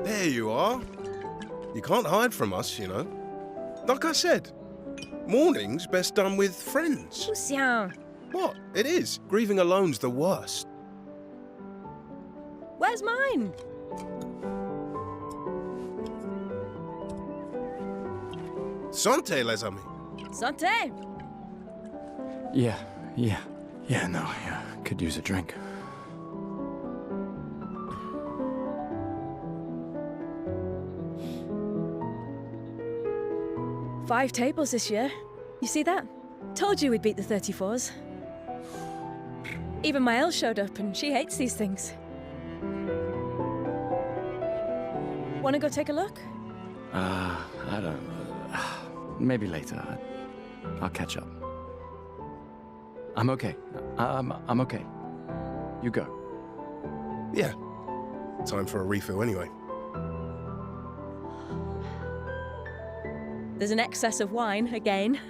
There you are. You can't hide from us, you know. Like I said, mourning's best done with friends. Lucien, What? It is. Grieving alone's the worst. where's mine? Santé, les amis. Santé. Yeah, could use a drink. Five tables this year. You see that? Told you we'd beat the 34s. Even my Elle showed up and she hates these things. Wanna go take a look? I don't... maybe later. I'll catch up. I'm okay. I'm okay. You go. Yeah. Time for a refill anyway. There's an excess of wine, again.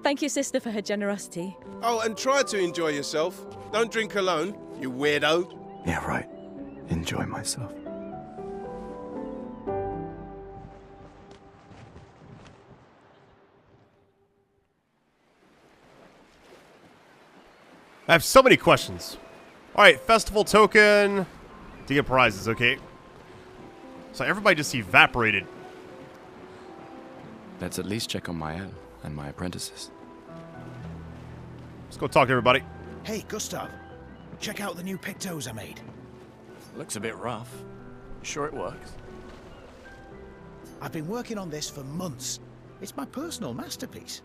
Thank you, sister, for her generosity. Oh, and try to enjoy yourself. Don't drink alone, you weirdo. Yeah, right. Enjoy myself. I have so many questions. Alright, festival token to get prizes, okay. So everybody just evaporated. Let's at least check on my Elle and my apprentices. Let's go talk to everybody. Hey, Gustav. Check out the new pictos I made. Looks a bit rough. Sure it works? I've been working on this for months. It's my personal masterpiece.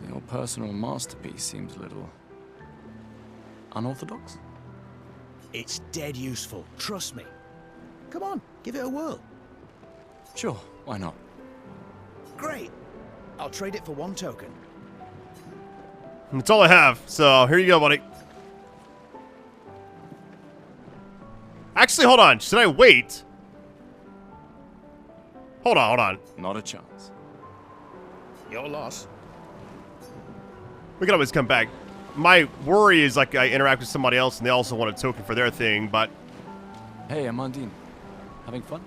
Your personal masterpiece seems a little... unorthodox? It's dead useful, trust me. Come on, give it a whirl. Sure, why not? Great. I'll trade it for one token. That's all I have, so here you go, buddy. Actually, hold on. Should I wait? Hold on. Not a chance. Your loss. We can always come back. My worry is, like, I interact with somebody else and they also want a token for their thing, but... Hey, Amandine. Having fun?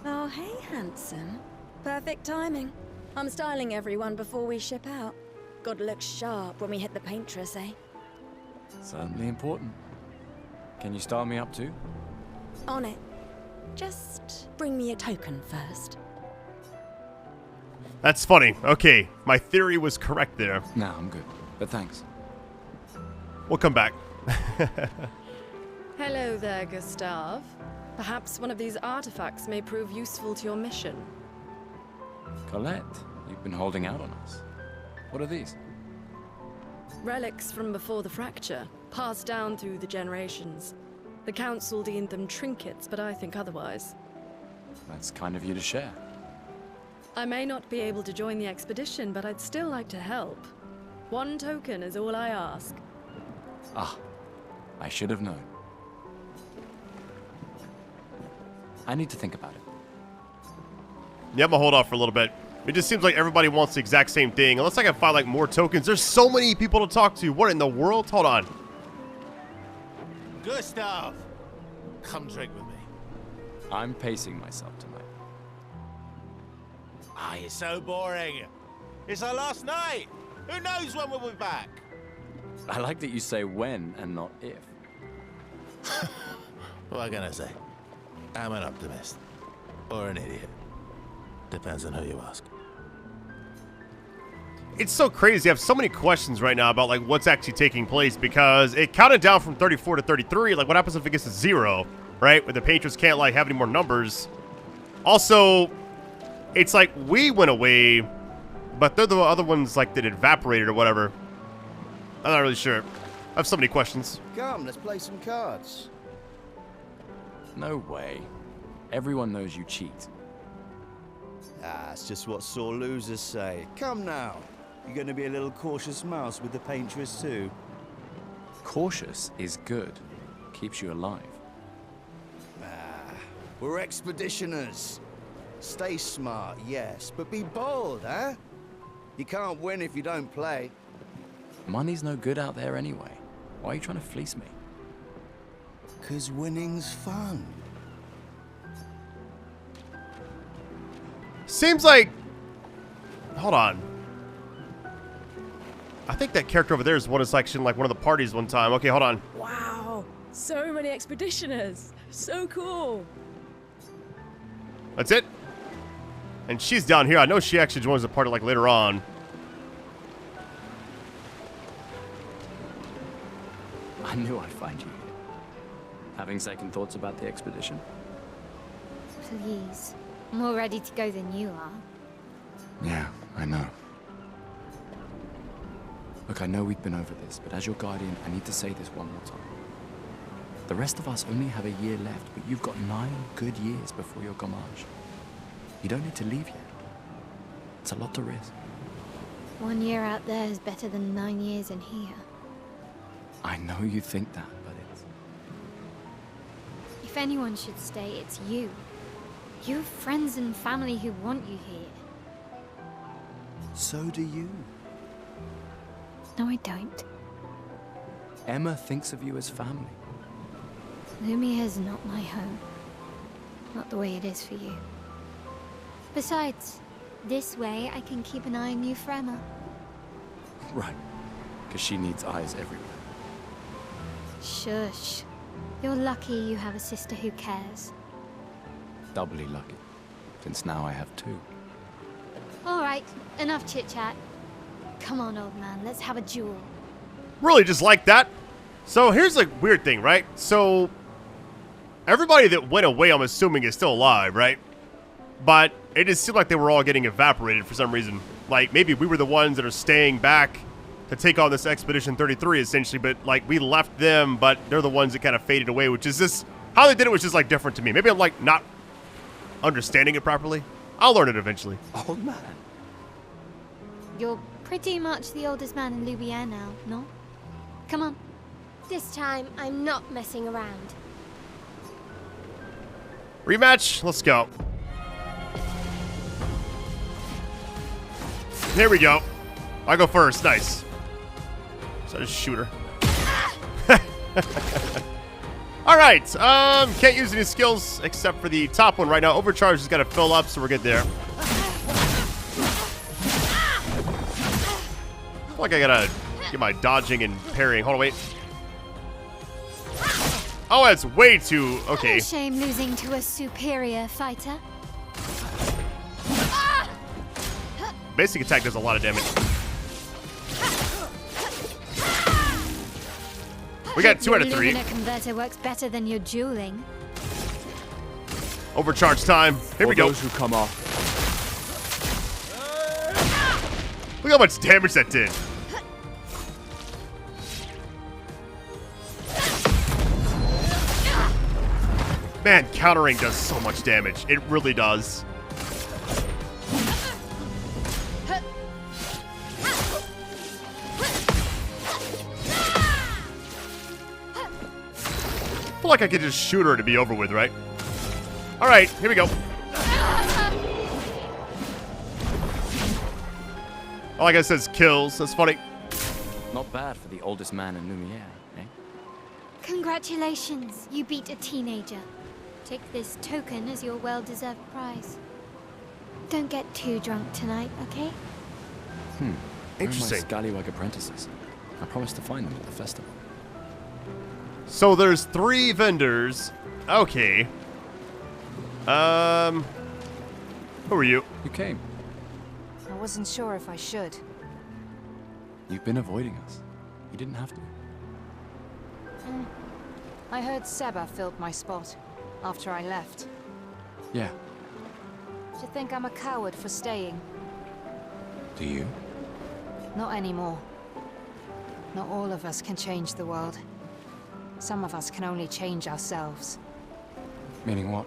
Oh, hey, handsome. Perfect timing. I'm styling everyone before we ship out. Gotta look sharp when we hit the Paintress, eh? Certainly important. Can you style me up too? On it. Just bring me a token first. That's funny. Okay, my theory was correct there. Nah, I'm good. But thanks. We'll come back. Hello there, Gustav. Perhaps one of these artifacts may prove useful to your mission. Colette, you've been holding out on us. What are these? Relics from before the fracture, passed down through the generations. The Council deemed them trinkets, but I think otherwise. That's kind of you to share. I may not be able to join the expedition, but I'd still like to help. One token is all I ask. Ah, I should have known. I need to think about it. Yeah, I'm gonna hold off for a little bit. It just seems like everybody wants the exact same thing. Unless I can find, like, more tokens. There's so many people to talk to. What in the world? Hold on. Gustav, come drink with me. I'm pacing myself tonight. Ah, you're so boring. It's our last night. Who knows when we'll be back? I like that you say when and not if. What am I gonna say? I'm an optimist. Or an idiot. Depends on who you ask. It's so crazy. I have so many questions right now about, like, what's actually taking place, because it counted down from 34 to 33. Like, what happens if it gets to 0, right? Where the Paintress can't, like, have any more numbers. Also, it's like we went away, but they're the other ones, like, that evaporated or whatever. I'm not really sure. I have so many questions. Come, let's play some cards. No way. Everyone knows you cheat. Ah, it's just what sore losers say. Come now. You're going to be a little cautious mouse with the Paintress too. Cautious is good. Keeps you alive. Ah, we're expeditioners. Stay smart, yes, but be bold, huh? You can't win if you don't play. Money's no good out there anyway. Why are you trying to fleece me? 'Cause winning's fun. Seems like... Hold on. I think that character over there is one of section like one of the parties one time. Okay, hold on. Wow, so many expeditioners. So cool. That's it. And she's down here. I know she actually joins the party like later on. I knew I'd find you here. Having second thoughts about the expedition? Please. I'm more ready to go than you are. Yeah, I know. Look, I know we've been over this, but as your guardian, I need to say this one more time. The rest of us only have a year left, but you've got 9 good years before your Gommage. You don't need to leave yet. It's a lot to risk. 1 year out there is better than 9 years in here. I know you think that, but it's... If anyone should stay, it's you. You have friends and family who want you here. So do you. No, I don't. Emma thinks of you as family. Lumia's not my home. Not the way it is for you. Besides, this way I can keep an eye on you for Emma. Right. Because she needs eyes everywhere. Shush. You're lucky you have a sister who cares. Doubly lucky. Since now I have 2. Alright, enough chit-chat. Come on, old man, let's have a duel. Really just like that. So here's a weird thing, right? So everybody that went away, I'm assuming, is still alive, right? But it just seemed like they were all getting evaporated for some reason. Like, maybe we were the ones that are staying back to take on this Expedition 33, essentially. But, like, we left them, but they're the ones that kind of faded away, which is just... How they did it was just, like, different to me. Maybe I'm, like, not understanding it properly. I'll learn it eventually. Old man. You're pretty much the oldest man in Louisiana now, no? Come on. This time, I'm not messing around. Rematch? Let's go. Here we go. I go first. Nice. So just shoot her. All right. Can't use any skills except for the top one right now. Overcharge has got to fill up, so we're good there. I feel like I gotta get my dodging and parrying. Hold on, wait. Oh, that's way too... Okay. No shame losing to a superior fighter. Basic attack does a lot of damage. We got 2 out of 3. Your converter works better than your dueling. Overcharge time. Here we go. Those who come off. Look how much damage that did. Man, countering does so much damage. It really does. I feel like I could just shoot her to be over with, right? All right, here we go. All I got says kills. That's funny. Not bad for the oldest man in Lumiere, eh? Congratulations, you beat a teenager. Take this token as your well-deserved prize. Don't get too drunk tonight, okay? Interesting. Where are my scallywag apprentices? I promised to find them at the festival. So there's 3 vendors. Okay. Who are you? You came. I wasn't sure if I should. You've been avoiding us. You didn't have to. I heard Seba filled my spot after I left. Yeah. Do you think I'm a coward for staying? Do you? Not anymore. Not all of us can change the world. Some of us can only change ourselves. Meaning what?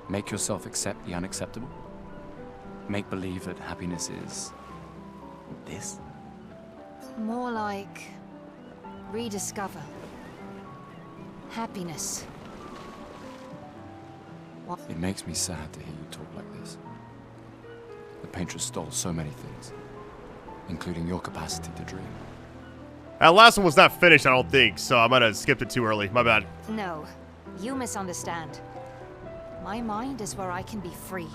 Make yourself accept the unacceptable? Make believe that happiness is... this? More like... rediscover. Happiness. What? It makes me sad to hear you talk like this. The Paintress stole so many things, including your capacity to dream. That last one was not finished, I don't think, so I might have skipped it too early. My bad. No, you misunderstand. My mind is where I can be free.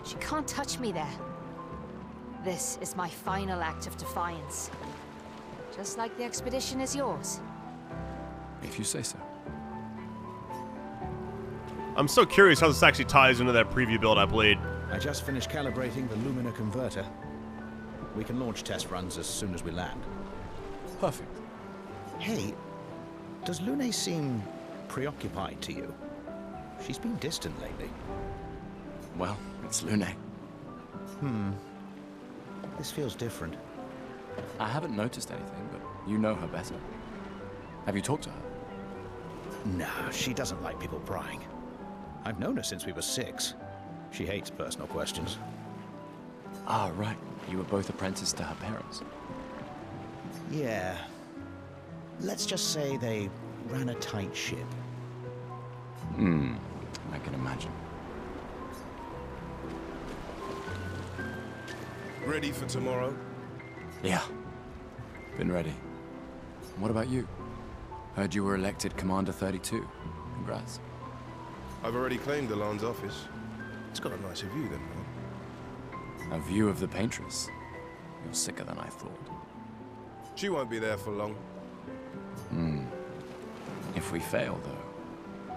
She can't touch me there. This is my final act of defiance. Just like the expedition is yours. If you say so. I'm so curious how this actually ties into that preview build I played. I just finished calibrating the Lumina converter. We can launch test runs as soon as we land. Perfect. Hey, does Lune seem preoccupied to you? She's been distant lately. Well, it's Lune. This feels different. I haven't noticed anything, but you know her better. Have you talked to her? Nah, she doesn't like people prying. I've known her since we were 6. She hates personal questions. Ah, right. You were both apprenticed to her parents. Yeah. Let's just say they ran a tight ship. I can imagine. Ready for tomorrow? Yeah. Been ready. What about you? Heard you were elected Commander 32. Congrats. I've already claimed the Lan's office. It's got a nicer view than mine. A view of the Paintress. You're sicker than I thought. She won't be there for long. If we fail, though.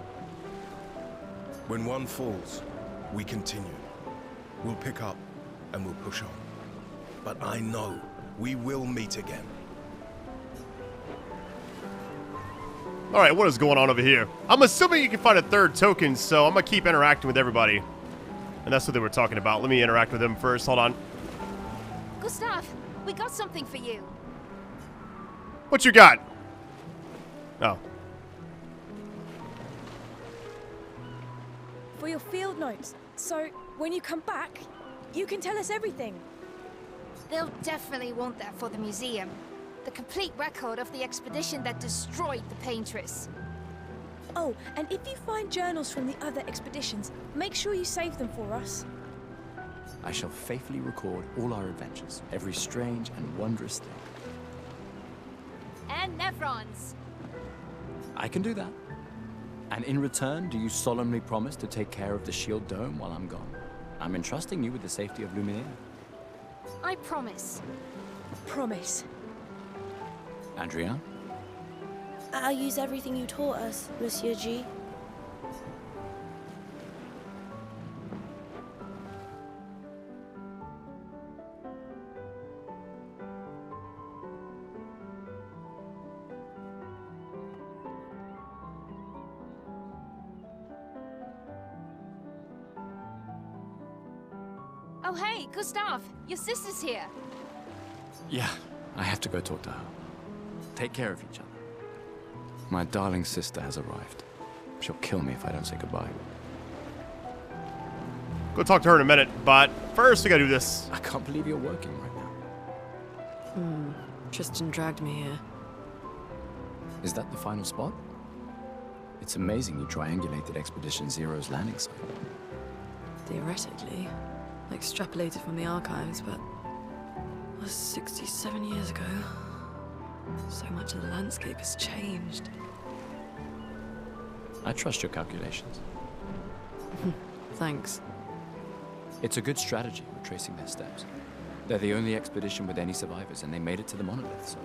When one falls, we continue. We'll pick up and we'll push on. But I know we will meet again. All right, what is going on over here? I'm assuming you can find a third token, so I'm going to keep interacting with everybody. And that's what they were talking about. Let me interact with them first. Hold on. Gustav, we got something for you. What you got? Oh. For your field notes. So, when you come back, you can tell us everything. They'll definitely want that for the museum. The complete record of the expedition that destroyed the Paintress. Oh, and if you find journals from the other expeditions, make sure you save them for us. I shall faithfully record all our adventures, every strange and wondrous thing. And Nevrons. I can do that. And in return, do you solemnly promise to take care of the shield dome while I'm gone? I'm entrusting you with the safety of Luminaire. I promise. Promise. Andrea? I'll use everything you taught us, Monsieur G. Oh hey, Gustav, your sister's here. Yeah, I have to go talk to her. Take care of each other. My darling sister has arrived. She'll kill me if I don't say goodbye. Go talk to her in a minute, but first we gotta do this. I can't believe you're working right now. Tristan dragged me here. Is that the final spot? It's amazing you triangulated Expedition Zero's landing site. Theoretically. Extrapolated from the archives, but it was 67 years ago. So much of the landscape has changed. I trust your calculations. Thanks. It's a good strategy with tracing their steps. They're the only expedition with any survivors, and they made it to the monolith, so...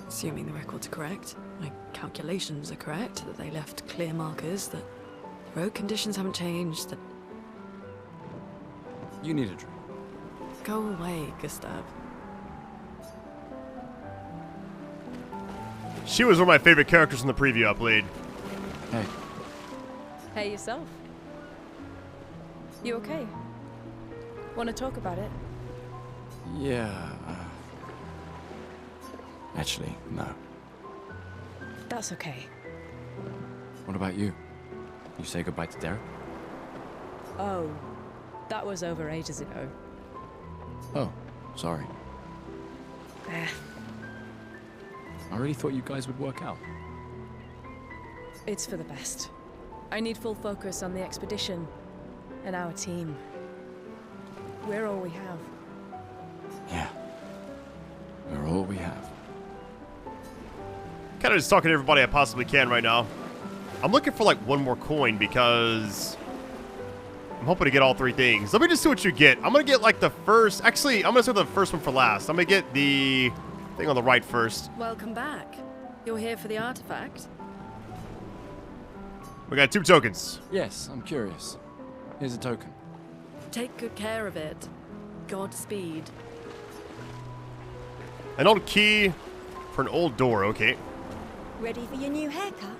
Assuming the records are correct, my calculations are correct, that they left clear markers, that the road conditions haven't changed, that... You need a drink. Go away, Gustav. She was one of my favorite characters in the preview I played. Hey. Hey, yourself. You okay? Want to talk about it? Yeah, actually, no. That's okay. What about you? You say goodbye to Derek? Oh, that was over ages ago. Oh, sorry. I really thought you guys would work out. It's for the best. I need full focus on the expedition and our team. We're all we have. Yeah. We're all we have. Kind of just talking to everybody I possibly can right now. I'm looking for like one more coin because I'm hoping to get all 3 things. Let me just see what you get. I'm going to get like the first... Actually, I'm going to say the first one for last. I'm going to get the thing on the right first. Welcome back. You're here for the artifact? We got 2 tokens. Yes, I'm curious. Here's a token. Take good care of it. Godspeed. An old key for an old door. Okay. Ready for your new haircut?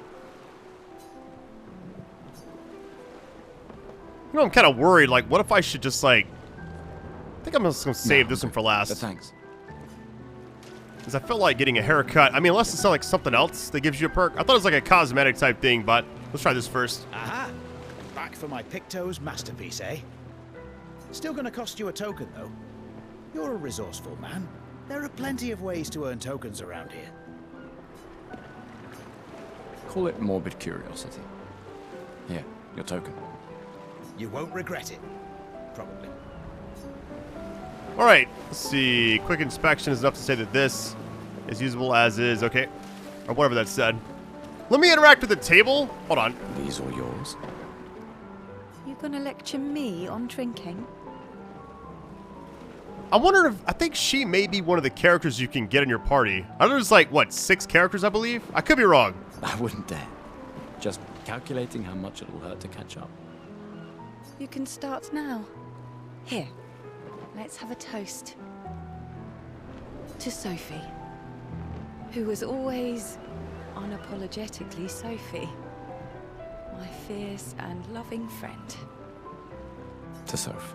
You know, I'm kind of worried. Like, what if I should just, like... I think I'm just going to save this one for last. But thanks. Because I feel like getting a haircut. I mean, unless it's not like something else that gives you a perk. I thought it was like a cosmetic type thing, but let's try this first. Aha! Back for my Picto's masterpiece, eh? Still gonna cost you a token, though. You're a resourceful man. There are plenty of ways to earn tokens around here. Call it morbid curiosity. Here, your token. You won't regret it. Probably. All right, let's see. Quick inspection is enough to say that this is usable as is. Okay, or whatever that said. Let me interact with the table. Hold on. These are yours. You gonna lecture me on drinking? I wonder if... I think she may be one of the characters you can get in your party. I know there's like, what, 6 characters, I believe? I could be wrong. I wouldn't dare. Just calculating how much it'll hurt to catch up. You can start now. Here, let's have a toast. To Sophie, who was always unapologetically Sophie. My fierce and loving friend. To Soph.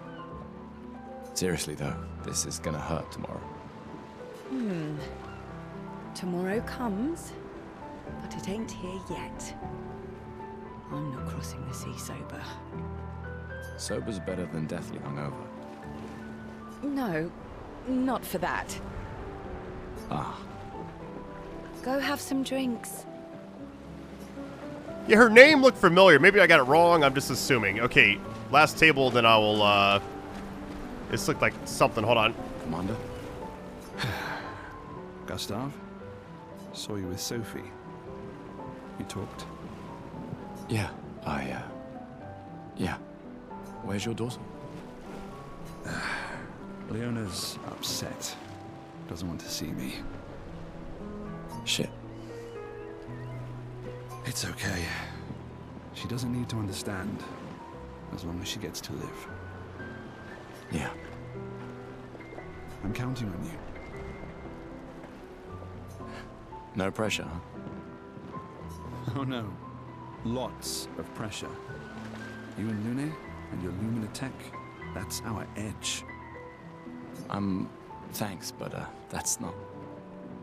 Seriously though, this is gonna hurt tomorrow. Tomorrow comes, but it ain't here yet. I'm not crossing the sea sober. Sober's better than deathly hungover. No, not for that. Ah. Go have some drinks. Yeah, her name looked familiar. Maybe I got it wrong. I'm just assuming. Okay, last table, then I will, this looked like something. Hold on. Commander? Gustav? Saw you with Sophie. You talked? Yeah, yeah. Where's your daughter? Leona's upset. Doesn't want to see me. Shit. It's okay. She doesn't need to understand, as long as she gets to live. Yeah. I'm counting on you. No pressure, huh? Oh no. Lots of pressure. You and Lune and your Lumina tech, that's our edge. Thanks, but that's not...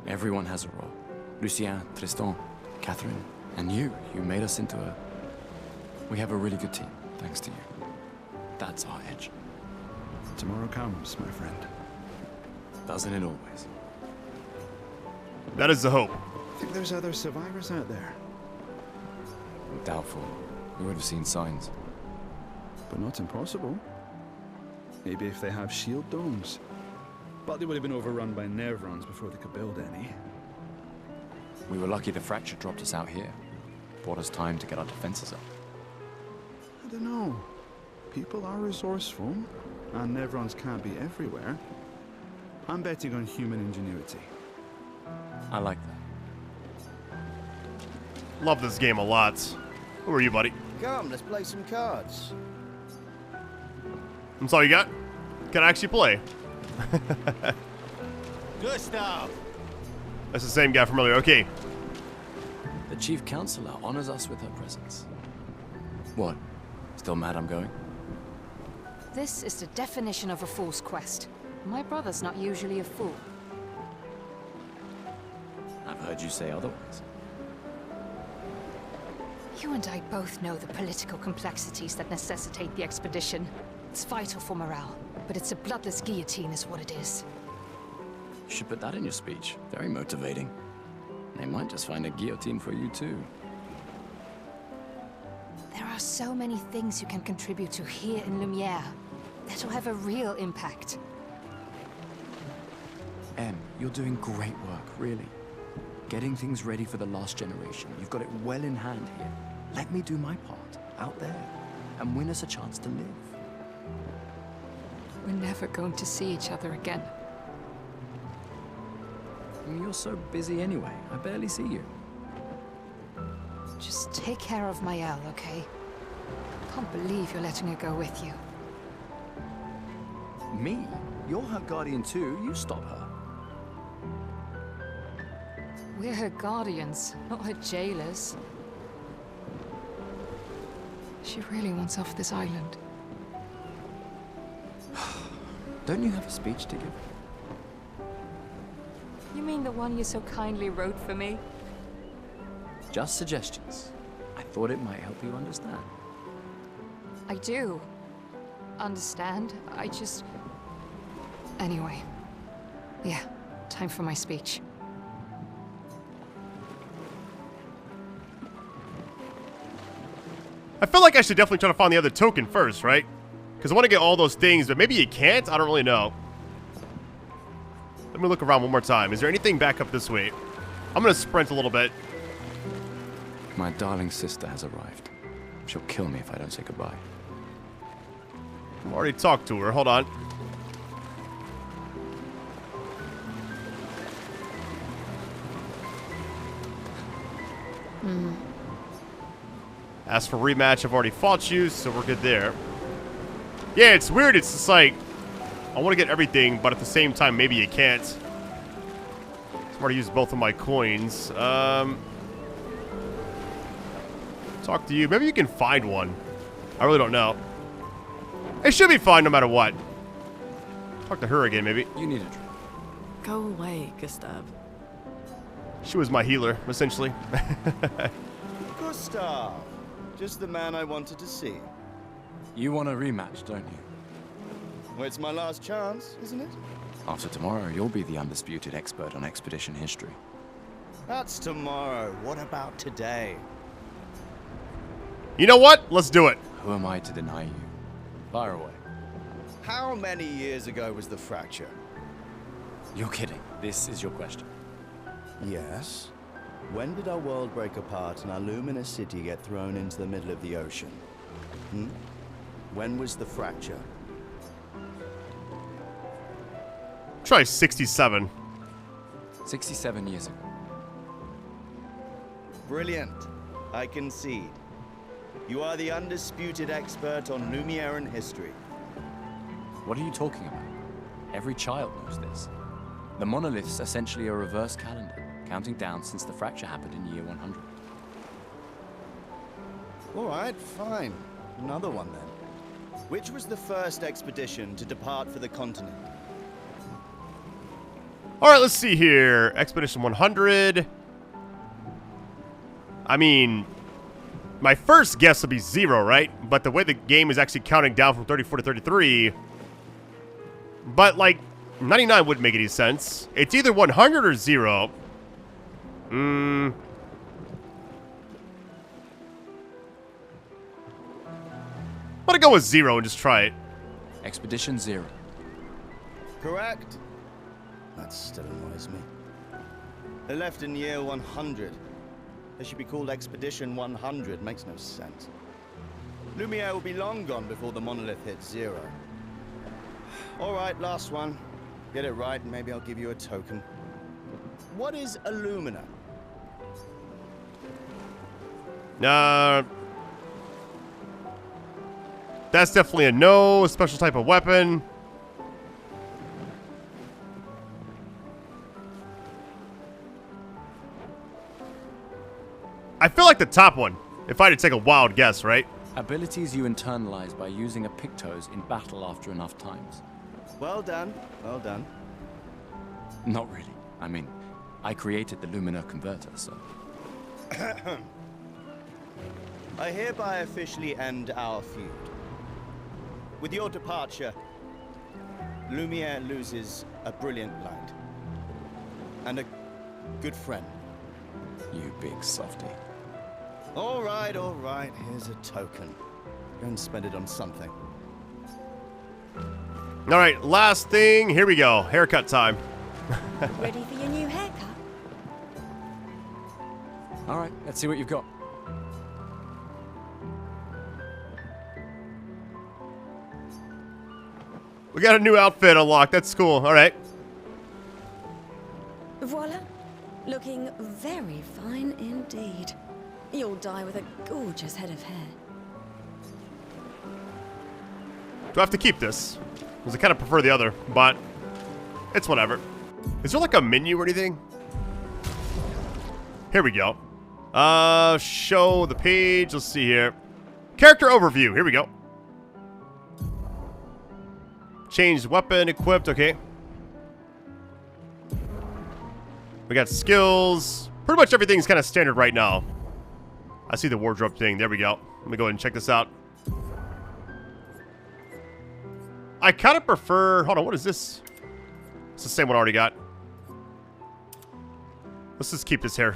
Everyone has a role. Lucien, Tristan, Catherine, and you made us into a... We have a really good team, thanks to you. That's our edge. Tomorrow comes, my friend. Doesn't it always? That is the hope. I think there's other survivors out there. Doubtful. We would have seen signs. But not impossible. Maybe if they have shield domes. But they would have been overrun by Nevrons before they could build any. We were lucky the fracture dropped us out here. Bought us time to get our defenses up. I don't know. People are resourceful, and Nevrons can't be everywhere. I'm betting on human ingenuity. I like that. Love this game a lot. Who are you, buddy? Come, let's play some cards. That's all you got? Can I actually play? Gustav! That's the same guy from earlier. Okay. The Chief Counselor honors us with her presence. What? Still mad I'm going? This is the definition of a fool's quest. My brother's not usually a fool. I've heard you say otherwise. You and I both know the political complexities that necessitate the expedition. It's vital for morale, but it's a bloodless guillotine is what it is. You should put that in your speech. Very motivating. They might just find a guillotine for you too. There are so many things you can contribute to here in Lumiere that'll have a real impact. Em, you're doing great work, really. Getting things ready for the last generation. You've got it well in hand here. Let me do my part, out there, and win us a chance to live. We're never going to see each other again. You're so busy anyway. I barely see you. Just take care of Mael, okay? Can't believe you're letting her go with you. Me? You're her guardian too. You stop her. We're her guardians, not her jailers. She really wants off this island. Don't you have a speech to give? You mean the one you so kindly wrote for me? Just suggestions. I thought it might help you understand. I do. Understand? I just... Anyway. Yeah, time for my speech. I feel like I should definitely try to find the other token first, right? Because I want to get all those things, but maybe you can't? I don't really know. Let me look around one more time. Is there anything back up this way? I'm going to sprint a little bit. My darling sister has arrived. She'll kill me if I don't say goodbye. I've already talked to her. Hold on. As for rematch, I've already fought you, so we're good there. Yeah, it's weird. It's just like, I want to get everything, but at the same time, maybe you can't. So I've already used both of my coins. Talk to you. Maybe you can find one. I really don't know. It should be fine no matter what. Talk to her again, maybe. You need a drink. Go away, Gustav. She was my healer, essentially. Gustav. Just the man I wanted to see. You want a rematch, don't you? Well, it's my last chance, isn't it? After tomorrow, you'll be the undisputed expert on expedition history. That's tomorrow. What about today? You know what? Let's do it. Who am I to deny you? Fire away. How many years ago was the fracture? You're kidding. This is your question. Yes. When did our world break apart and our luminous city get thrown into the middle of the ocean? When was the fracture? Try 67. 67 years ago. Brilliant. I concede. You are the undisputed expert on Lumiere history. What are you talking about? Every child knows this. The monolith's essentially a reverse calendar, counting down since the fracture happened in year 100. All right, fine. Another one then. Which was the first expedition to depart for the continent? All right, let's see here. Expedition 100. I mean, my first guess would be 0, right? But the way the game is actually counting down from 34 to 33. But, like, 99 wouldn't make any sense. It's either 100 or 0. I'm gonna go with 0 and just try it. Expedition 0. Correct. That still annoys me. They left in year 100. They should be called Expedition 100. Makes no sense. Lumiere will be long gone before the monolith hits 0. All right, last one. Get it right and maybe I'll give you a token. What is Illumina? That's definitely a no. Special type of weapon. I feel like the top one, if I had to take a wild guess, right? Abilities you internalize by using a Pictos in battle after enough times. Well done. Well done. Not really. I mean, I created the Luminar converter, so... I hereby officially end our feud. With your departure, Lumiere loses a brilliant light. And a good friend. You big softy. All right, here's a token. Go and spend it on something. All right, last thing. Here we go. Haircut time. Ready for your new haircut? All right, let's see what you've got. We got a new outfit unlocked. That's cool. All right. Voila. Looking very fine indeed. You'll die with a gorgeous head of hair. Do I have to keep this? Because I kind of prefer the other, but it's whatever. Is there like a menu or anything? Here we go. Show the page. Let's see here. Character overview. Here we go. Changed weapon equipped. Okay. We got skills. Pretty much everything's kind of standard right now. I see the wardrobe thing. There we go. Let me go ahead and check this out. I kind of prefer... Hold on, what is this? It's the same one I already got. Let's just keep this here.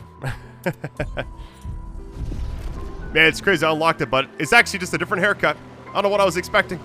Man, it's crazy. I unlocked it, but it's actually just a different haircut. I don't know what I was expecting.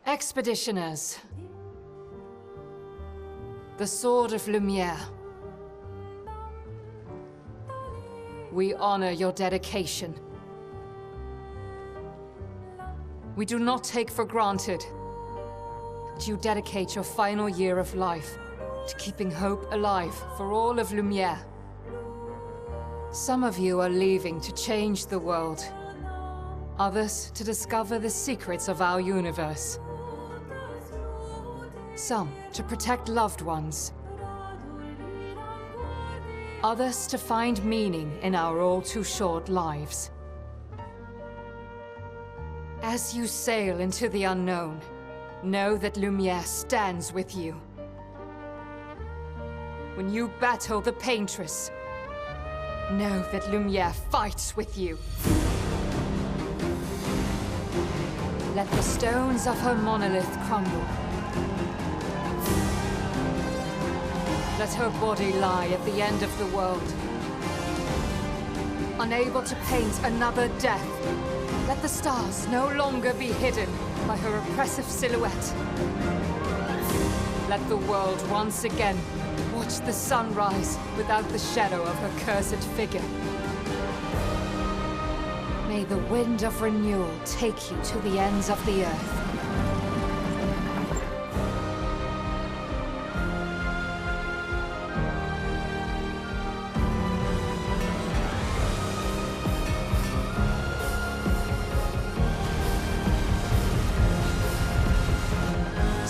Expeditioners. The Sword of Lumiere. We honor your dedication. We do not take for granted that you dedicate your final year of life to keeping hope alive for all of Lumiere. Some of you are leaving to change the world. Others to discover the secrets of our universe. Some to protect loved ones. Others to find meaning in our all-too-short lives. As you sail into the unknown, know that Lumiere stands with you. When you battle the Paintress, know that Lumiere fights with you. Let the stones of her monolith crumble. Let her body lie at the end of the world. Unable to paint another death, let the stars no longer be hidden by her oppressive silhouette. Let the world once again watch the sun rise without the shadow of her cursed figure. May the wind of renewal take you to the ends of the earth.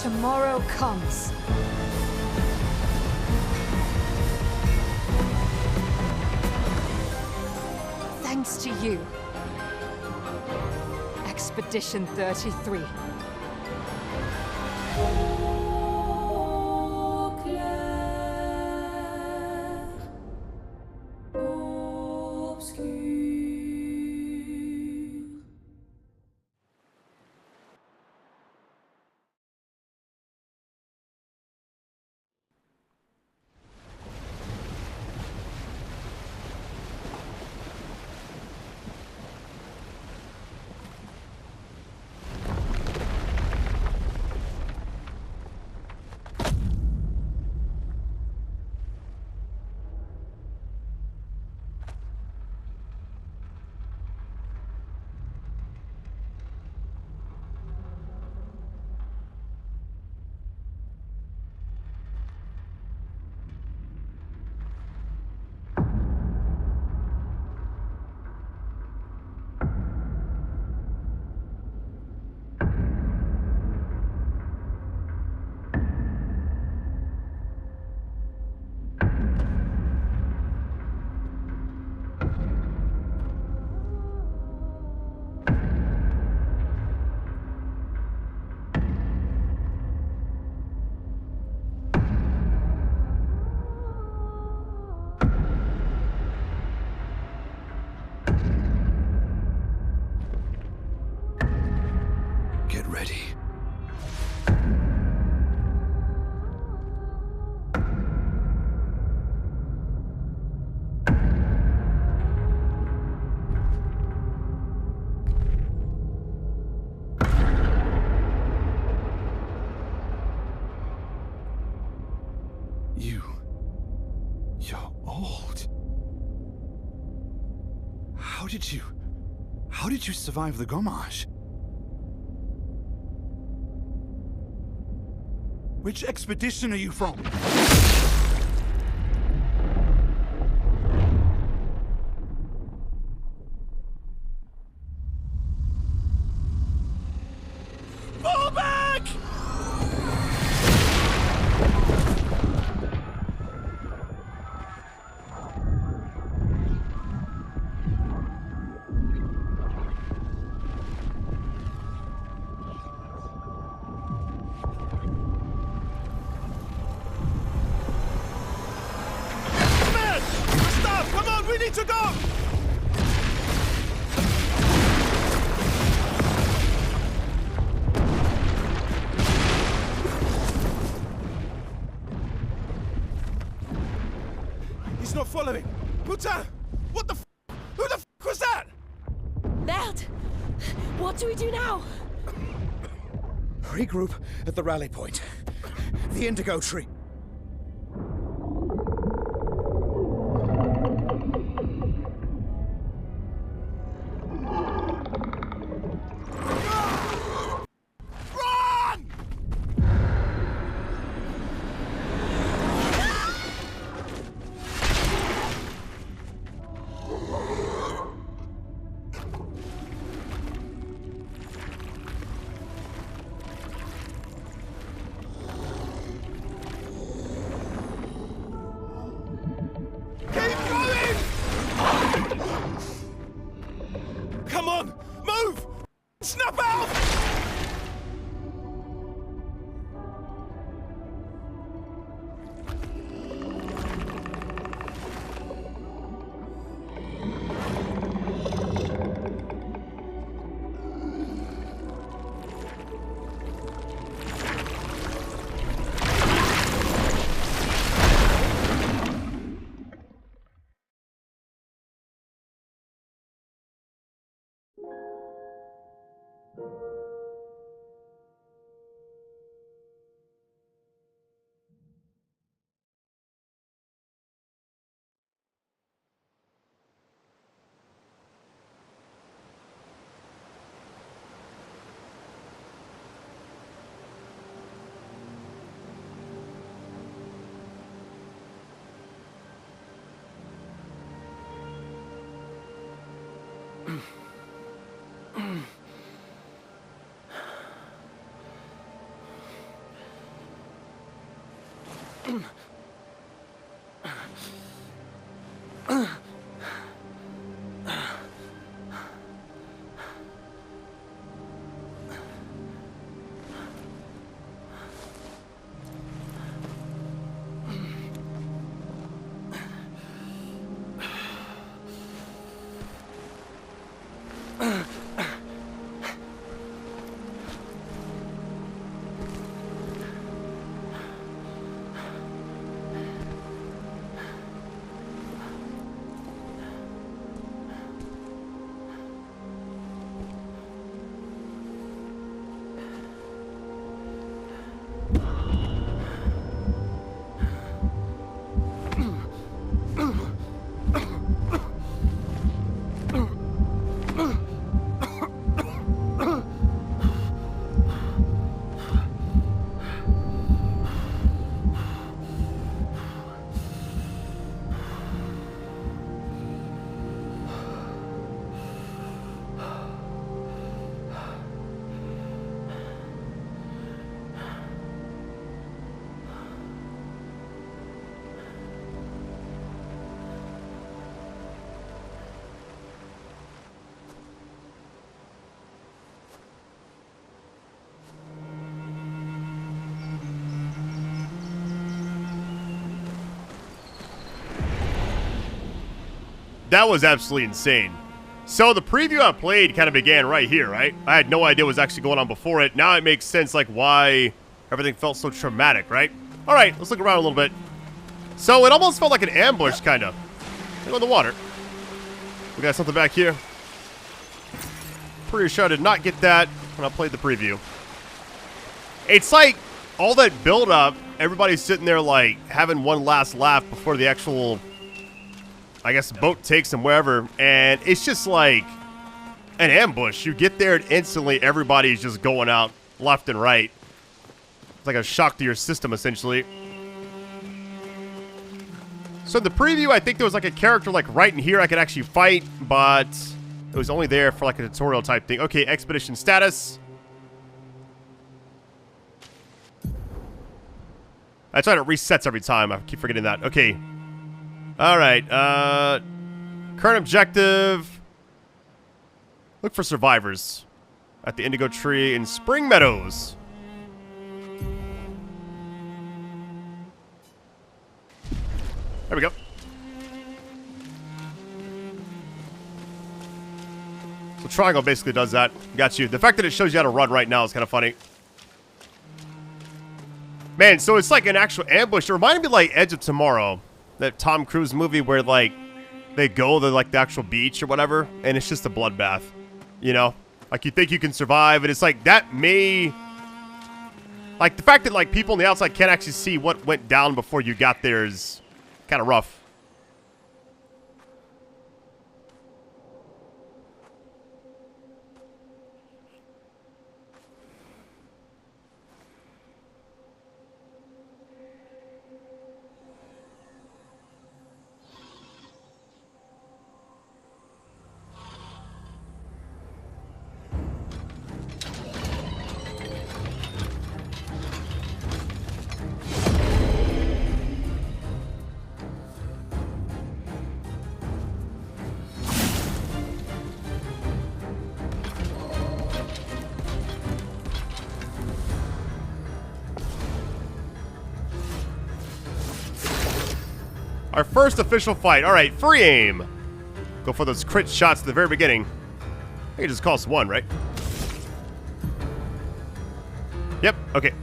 Tomorrow comes. Thanks to you. Expedition 33. Clair Obscur. Get ready. How did you survive the Gommage? Which expedition are you from? Fall back! Stop! Come on, we need to go! He's not following. Putain! What the f? Who the f was that? Merde! What do we do now? Regroup at the rally point. The indigo tree. Come on! Move! Snap out! That was absolutely insane. So the preview I played kind of began right here, right? I had no idea what was actually going on before it. Now it makes sense, like, why everything felt so traumatic, right? All right, let's look around a little bit. So it almost felt like an ambush, kind of. Go in the water. We got something back here. Pretty sure I did not get that when I played the preview. It's like all that build-up, everybody's sitting there, like, having one last laugh before the actual I guess the boat takes them wherever, and it's just like an ambush. You get there and instantly everybody's just going out left and right. It's like a shock to your system, essentially. So in the preview, I think there was like a character like right in here I could actually fight, but it was only there for like a tutorial type thing. Okay, expedition status. That's right, it resets every time. I keep forgetting that. Okay. Alright, current objective. Look for survivors at the Indigo Tree in Spring Meadows. There we go. So triangle basically does that. Got you. The fact that it shows you how to run right now is kind of funny. Man, so it's like an actual ambush. It reminded me like Edge of Tomorrow. That Tom Cruise movie where like they go to like the actual beach or whatever, and it's just a bloodbath. You know? Like you think you can survive, and it's like that may... Like the fact that like people on the outside can't actually see what went down before you got there is kind of rough. Our first official fight. All right, free aim. Go for those crit shots at the very beginning. I think it just costs one, right? Yep, okay.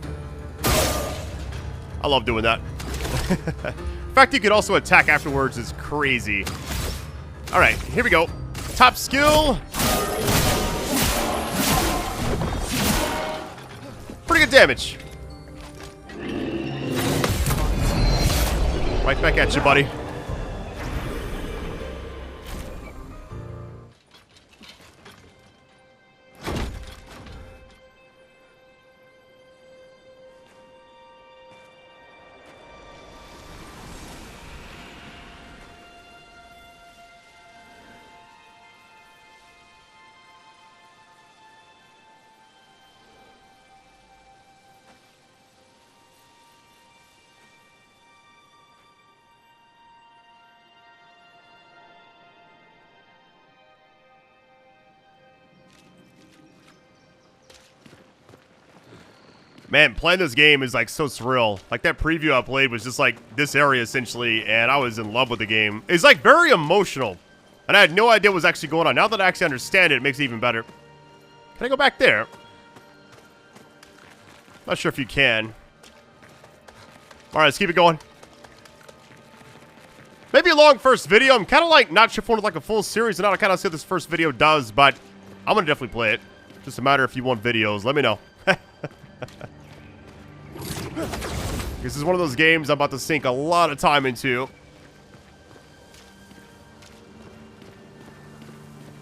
I love doing that. The fact you can also attack afterwards is crazy. All right, here we go. Top skill. Pretty good damage. Right back at you, buddy. Man, playing this game is like so surreal. Like that preview I played was just like this area essentially, and I was in love with the game. It's like very emotional, and I had no idea what was actually going on. Now that I actually understand it, it makes it even better. Can I go back there? Not sure if you can. All right, let's keep it going. Maybe a long first video. I'm kind of like not sure if I want like a full series or not. I kind of see what this first video does, but I'm gonna definitely play it. Just a matter if you want videos. Let me know. This is one of those games I'm about to sink a lot of time into.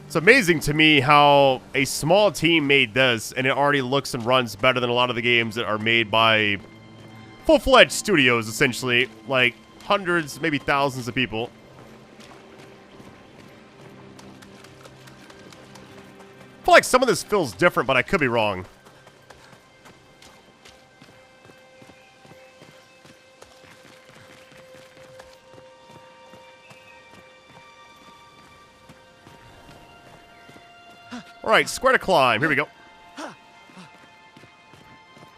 It's amazing to me how a small team made this, and it already looks and runs better than a lot of the games that are made by full-fledged studios, essentially. Like hundreds, maybe thousands of people. I feel like some of this feels different, but I could be wrong. All right, square to climb. Here we go.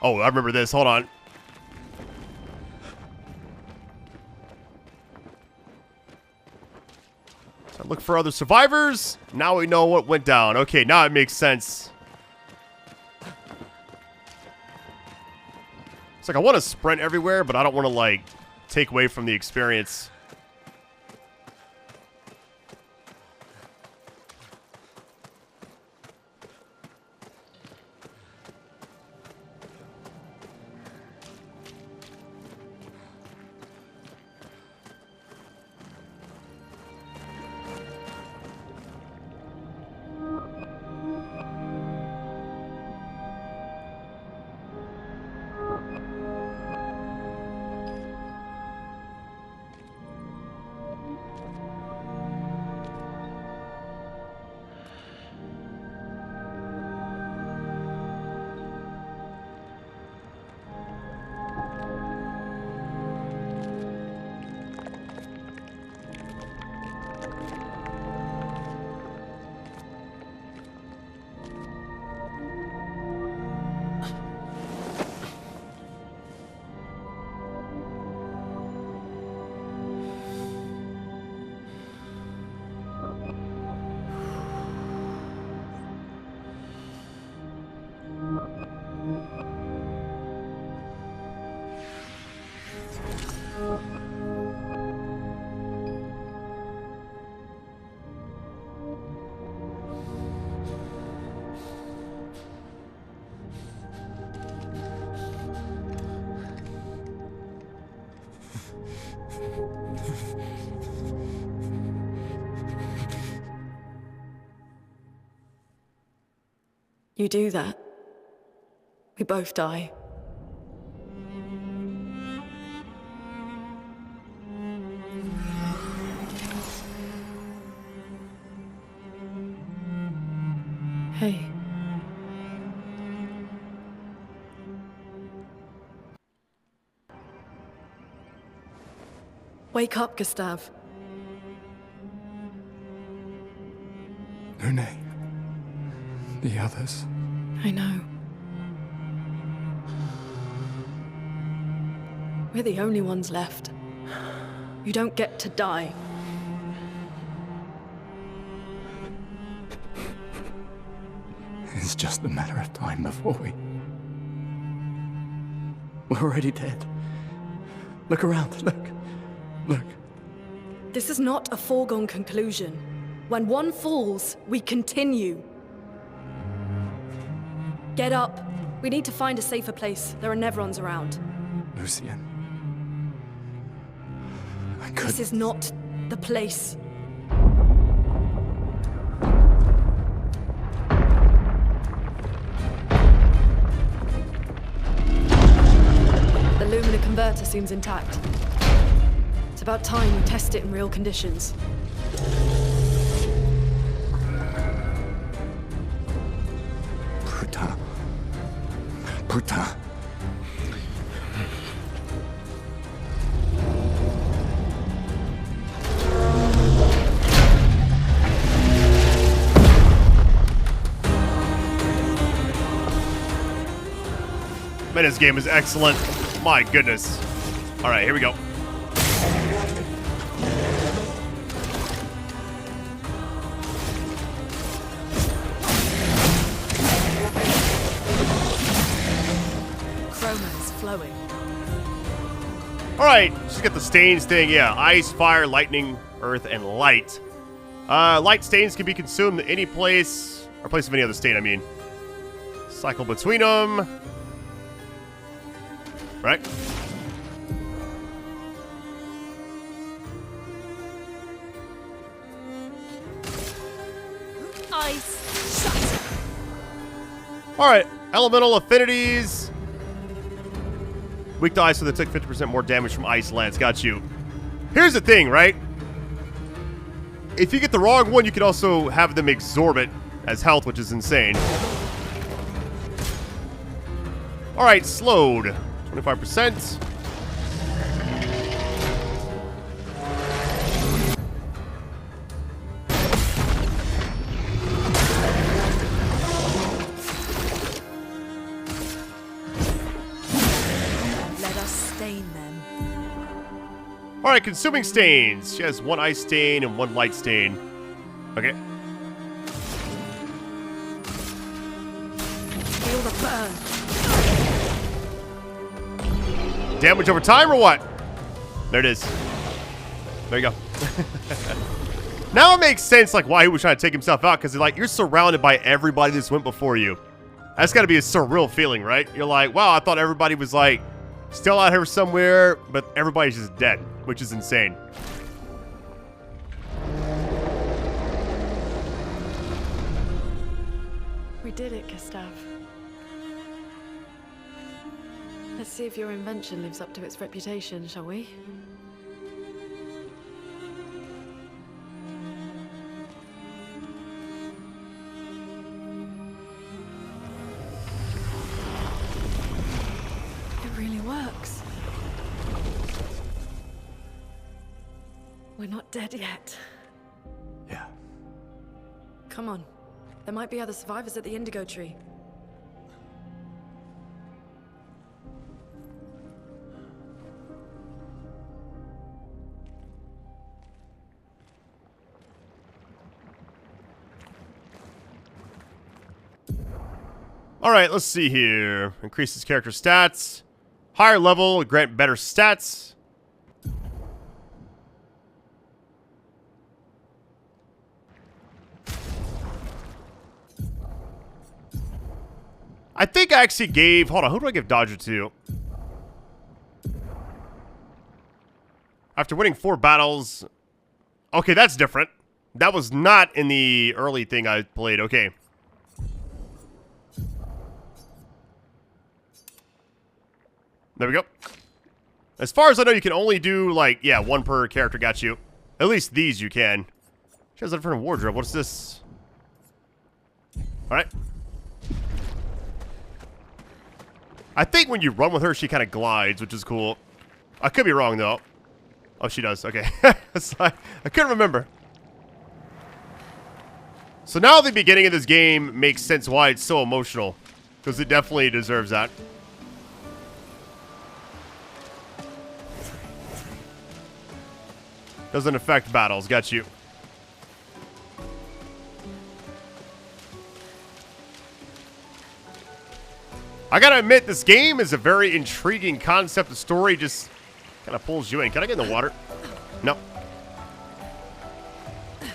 Oh, I remember this. Hold on. So look for other survivors. Now we know what went down. Okay, now it makes sense. It's like I want to sprint everywhere, but I don't want to, like, take away from the experience. You do that, we both die. Hey. Wake up, Gustav. Lune. The others. I know. We're the only ones left. You don't get to die. It's just a matter of time before we're already dead. Look around, look. Look. This is not a foregone conclusion. When one falls, we continue. Get up. We need to find a safer place. There are Nevrons around. Lucien. This is not the place. The Lumina converter seems intact. It's about time we test it in real conditions. Putain. Man, this game is excellent. My goodness. All right, here we go. Flowing. All right, just get the stains thing. Yeah, ice, fire, lightning, earth, and light. Light stains can be consumed at any place, or place of any other stain, I mean. Cycle between them. Right? Ice. Shut. All right, elemental affinities. Weak to ice, so they took 50% more damage from ice lance. Got you. Here's the thing, right? If you get the wrong one, you can also have them absorb it as health, which is insane. All right, slowed. 25%. All right, consuming stains. She has one ice stain and one light stain. Okay. Feel the burn. Damage over time or what? There it is. There you go. Now it makes sense, like, why he was trying to take himself out, because like you're surrounded by everybody that's went before you. That's got to be a surreal feeling, right? You're like, wow, I thought everybody was like still out here somewhere, but everybody's just dead, which is insane. We did it, Gustav. Let's see if your invention lives up to its reputation, shall we? It really works. We're not dead yet. Yeah. Come on. There might be other survivors at the Indigo Tree. All right, let's see here. Increases character stats. Higher level, grant better stats. I think I actually gave... Hold on, who do I give Dodger to? After winning 4 battles... Okay, that's different. That was not in the early thing I played. Okay. There we go. As far as I know, you can only do, like, yeah, one per character. Got you. At least these you can. She has a different wardrobe. What's this? Alright. I think when you run with her, she kind of glides, which is cool. I could be wrong, though. Oh, she does. Okay. I couldn't remember. So now the beginning of this game makes sense why it's so emotional. Because it definitely deserves that. Doesn't affect battles. Got you. I gotta admit, this game is a very intriguing concept. The story just kind of pulls you in. Can I get in the water? No. I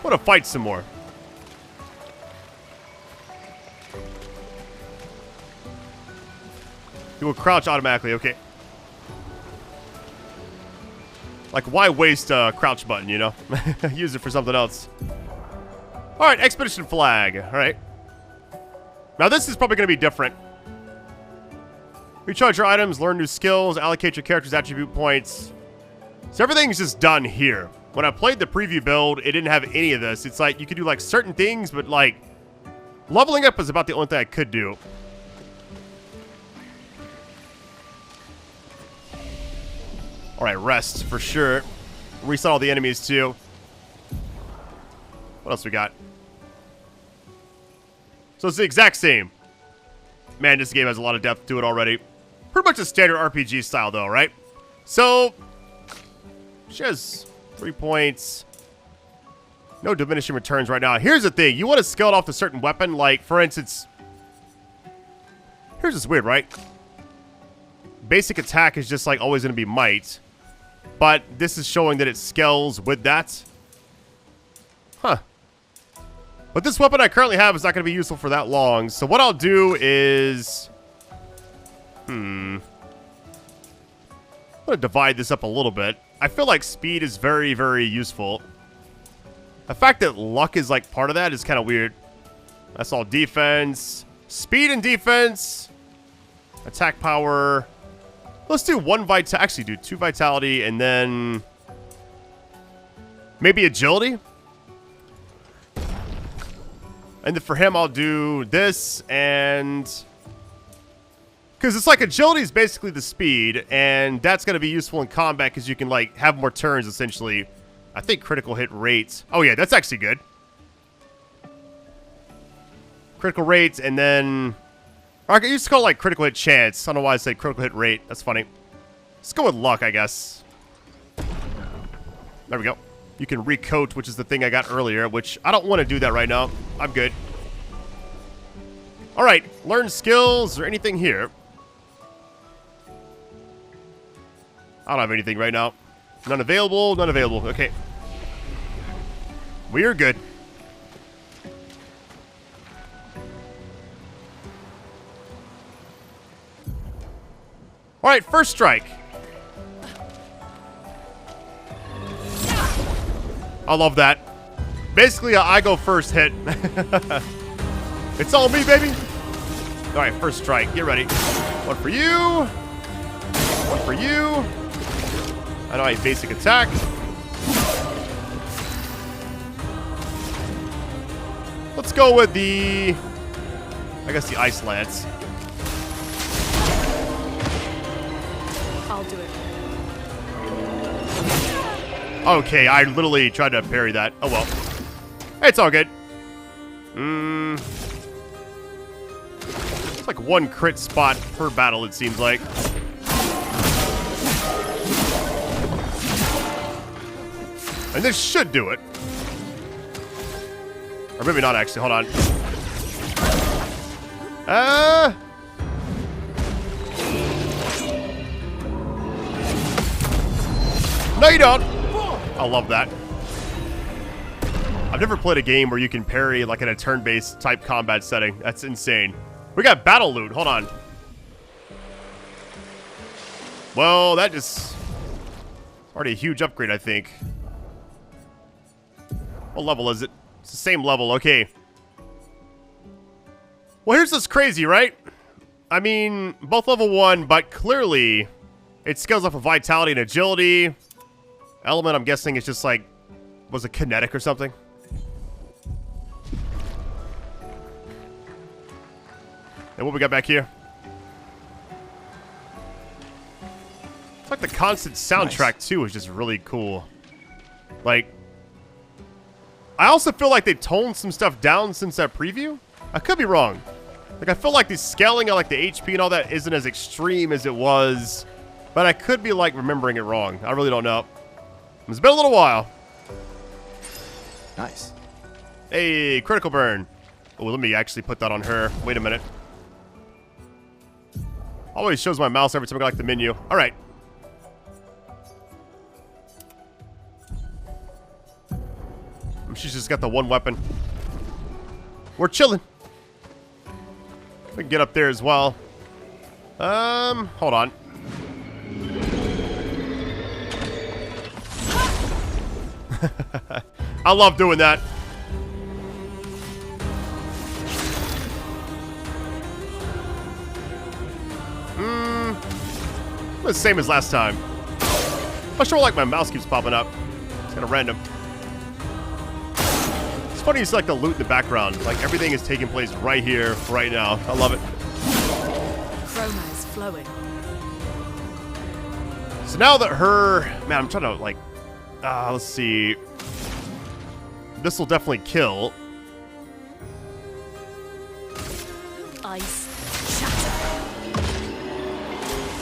want to fight some more. You will crouch automatically. Okay. Like, why waste a crouch button, you know? Use it for something else. Alright, Expedition Flag. Alright. Now, this is probably going to be different. Recharge your items, learn new skills, allocate your character's attribute points. So everything's just done here. When I played the preview build, it didn't have any of this. It's like, you could do, like, certain things, but, like, leveling up is about the only thing I could do. Alright, rest, for sure. Reset all the enemies, too. What else we got? So it's the exact same. Man, this game has a lot of depth to it already. Pretty much a standard RPG style, though, right? So, she has 3 points. No diminishing returns right now. Here's the thing. You want to scale it off a certain weapon. Like, for instance, here's this weird, right? Basic attack is just, like, always going to be might. But this is showing that it scales with that. Huh. But this weapon I currently have is not going to be useful for that long. So what I'll do is... I'm going to divide this up a little bit. I feel like speed is very, very useful. The fact that luck is like part of that is kind of weird. That's all defense. Speed and defense. Attack power. Let's do one vitality. Actually, do 2 vitality and then... maybe agility? And then for him, I'll do this and... because it's like agility is basically the speed, and that's going to be useful in combat because you can, like, have more turns, essentially. I think critical hit rates. Oh, yeah, that's actually good. Critical rates, and then... or I used to call it, like, critical hit chance. I don't know why I said critical hit rate. That's funny. Let's go with luck, I guess. There we go. You can recoat, which is the thing I got earlier, which I don't want to do that right now. I'm good. All right, learn skills or anything here. I don't have anything right now. None available, none available. Okay. We are good. All right, first strike. I love that. Basically, I go first hit. It's all me, baby. All right, first strike. Get ready. One for you. One for you. I know I have basic attack. Let's go with the... I guess the Ice Lance. I'll do it. Okay, I literally tried to parry that. Oh, well. It's all good. It's like 1 crit spot per battle, it seems like. And this should do it. Or maybe not, actually. Hold on. No, you don't. I love that. I've never played a game where you can parry like in a turn-based type combat setting. That's insane. We got battle loot. Hold on. Well, that just... already a huge upgrade, I think. What level is it? It's the same level. Okay. Well, here's what's crazy, right? I mean, both level 1, but clearly it scales off of vitality and agility. Element, I'm guessing, is just like, was it kinetic or something? And what we got back here? It's like the constant soundtrack, too, is just really cool. Like, I also feel like they toned some stuff down since that preview. I could be wrong. Like, I feel like the scaling of, like, the HP and all that isn't as extreme as it was. But I could be, like, remembering it wrong. I really don't know. It's been a little while. Nice. Hey, critical burn. Oh, let me actually put that on her. Wait a minute. Always shows my mouse every time I go like the menu. All right. She's just got the one weapon. We're chilling. We can get up there as well. Hold on. I love doing that. The same as last time. I'm sure like my mouse keeps popping up. It's kind of random. It's funny you see like the loot in the background. Like everything is taking place right here, right now. I love it. Chroma is flowing. So now that her... Man, I'm trying to like... let's see. This will definitely kill. Ice. Shatter.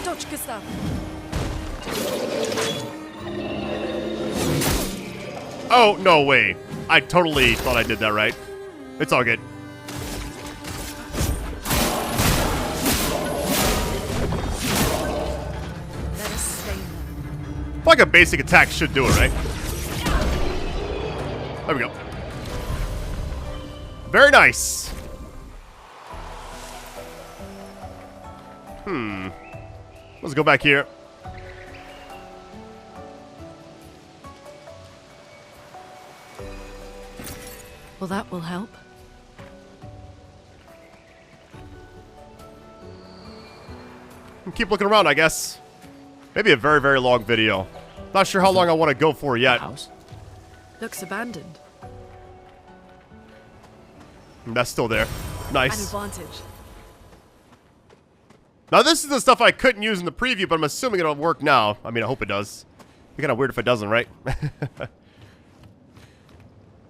Dodge, Gustav. Oh, no way. I totally thought I did that right. It's all good. Let us stay there. Like a basic attack should do it, right? There we go. Very nice. Let's go back here. Well, that will help. Keep looking around, I guess. Maybe a very, very long video. Not sure how long I want to go for yet. Looks abandoned. That's still there. Nice. An advantage. Now, this is the stuff I couldn't use in the preview, but I'm assuming it'll work now. I mean, I hope it does. It'd be kind of weird if it doesn't, right?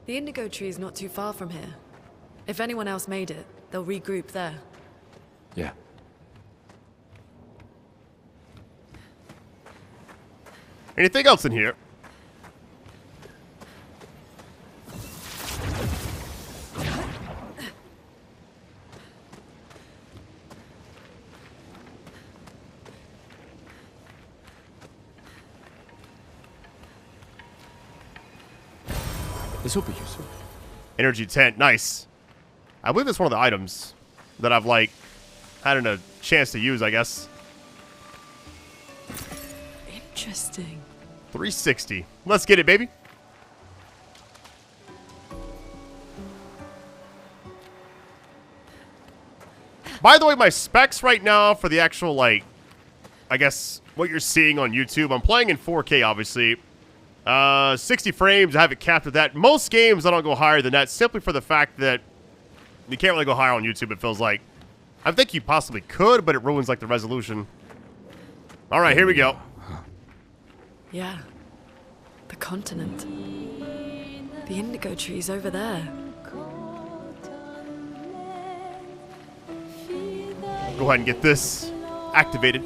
The indigo tree is not too far from here. If anyone else made it, they'll regroup there. Yeah. Anything else in here? This will be useful. Energy tent, nice. I believe it's one of the items that I've like had a chance to use, I guess. Interesting. 360. Let's get it, baby. By the way, my specs right now for the actual, like, I guess what you're seeing on YouTube, I'm playing in 4K, obviously. 60 frames, I have it capped at that. Most games, I don't go higher than that, simply for the fact that you can't really go higher on YouTube, it feels like. I think you possibly could, but it ruins, like, the resolution. All right, here we go. Yeah. The continent. The indigo tree's over there. Go ahead and get this activated.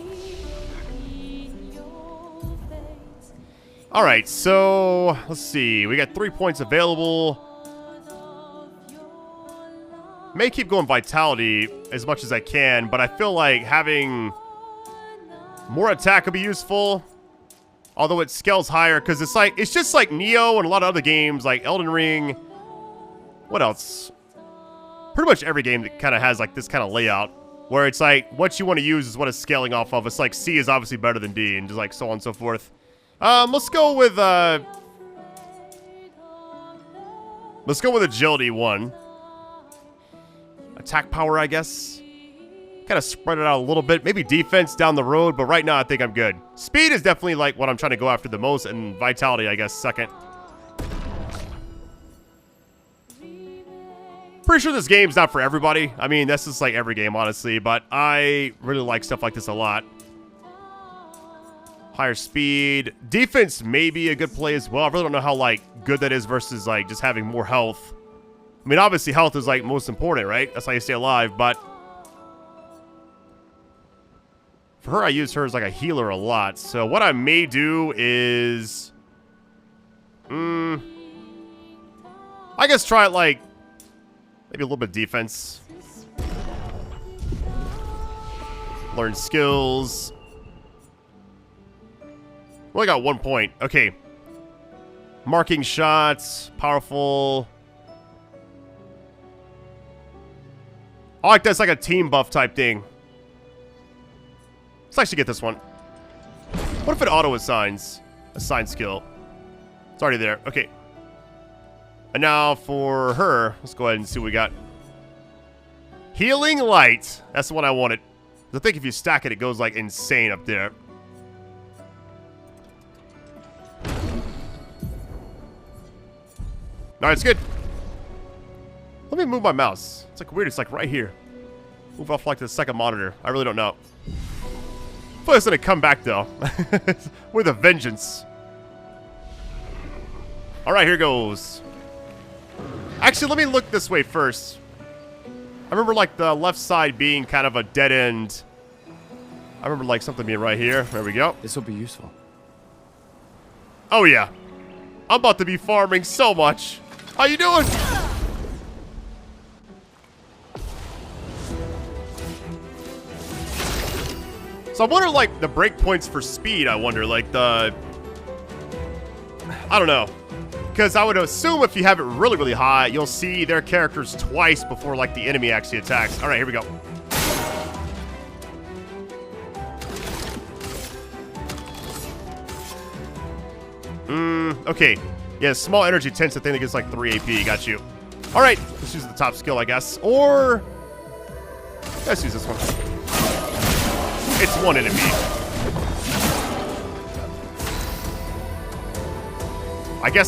All right, so let's see. We got 3 points available. May keep going vitality as much as I can, but I feel like having more attack would be useful. Although it scales higher, because it's just like Neo and a lot of other games, like Elden Ring. What else? Pretty much every game that kind of has like this kind of layout, where it's like what you want to use is what it's scaling off of. It's like C is obviously better than D, and just like so on and so forth. Let's go with agility 1. Attack power, I guess. Kind of spread it out a little bit. Maybe defense down the road, but right now I think I'm good. Speed is definitely like what I'm trying to go after the most, and vitality, I guess, second. Pretty sure this game's not for everybody. I mean, this is like every game, honestly, but I really like stuff like this a lot. Higher speed. Defense may be a good play as well. I really don't know how, like, good that is versus, like, just having more health. I mean, obviously, health is, like, most important, right? That's how you stay alive, but for her, I use her as, like, a healer a lot. So what I may do is I guess try it, like, maybe a little bit of defense. Learn skills. Only got 1 point. Okay. Marking shots. Powerful. I like that's like a team buff type thing. Let's actually get this one. What if it auto-assigns? Assign skill. It's already there. Okay. And now for her, let's go ahead and see what we got. Healing Light. That's the one I wanted. I think if you stack it, it goes like insane up there. Alright, it's good. Let me move my mouse. It's like weird. It's like right here. Move off like the second monitor. I really don't know. I feel like it's gonna come back though. With a vengeance. Alright, here goes. Actually, let me look this way first. I remember like the left side being kind of a dead end. I remember like something being right here. There we go. This will be useful. Oh yeah. I'm about to be farming so much. How you doing? So I wonder like the breakpoints for speed, I wonder like the, I don't know. Because I would assume if you have it really, really high, you'll see their characters twice before like the enemy actually attacks. All right, here we go. Okay. Yeah, small energy tends to think that gets like 3 AP. Got you. All right, let's use the top skill, I guess. Or let's use this one. It's one enemy. I guess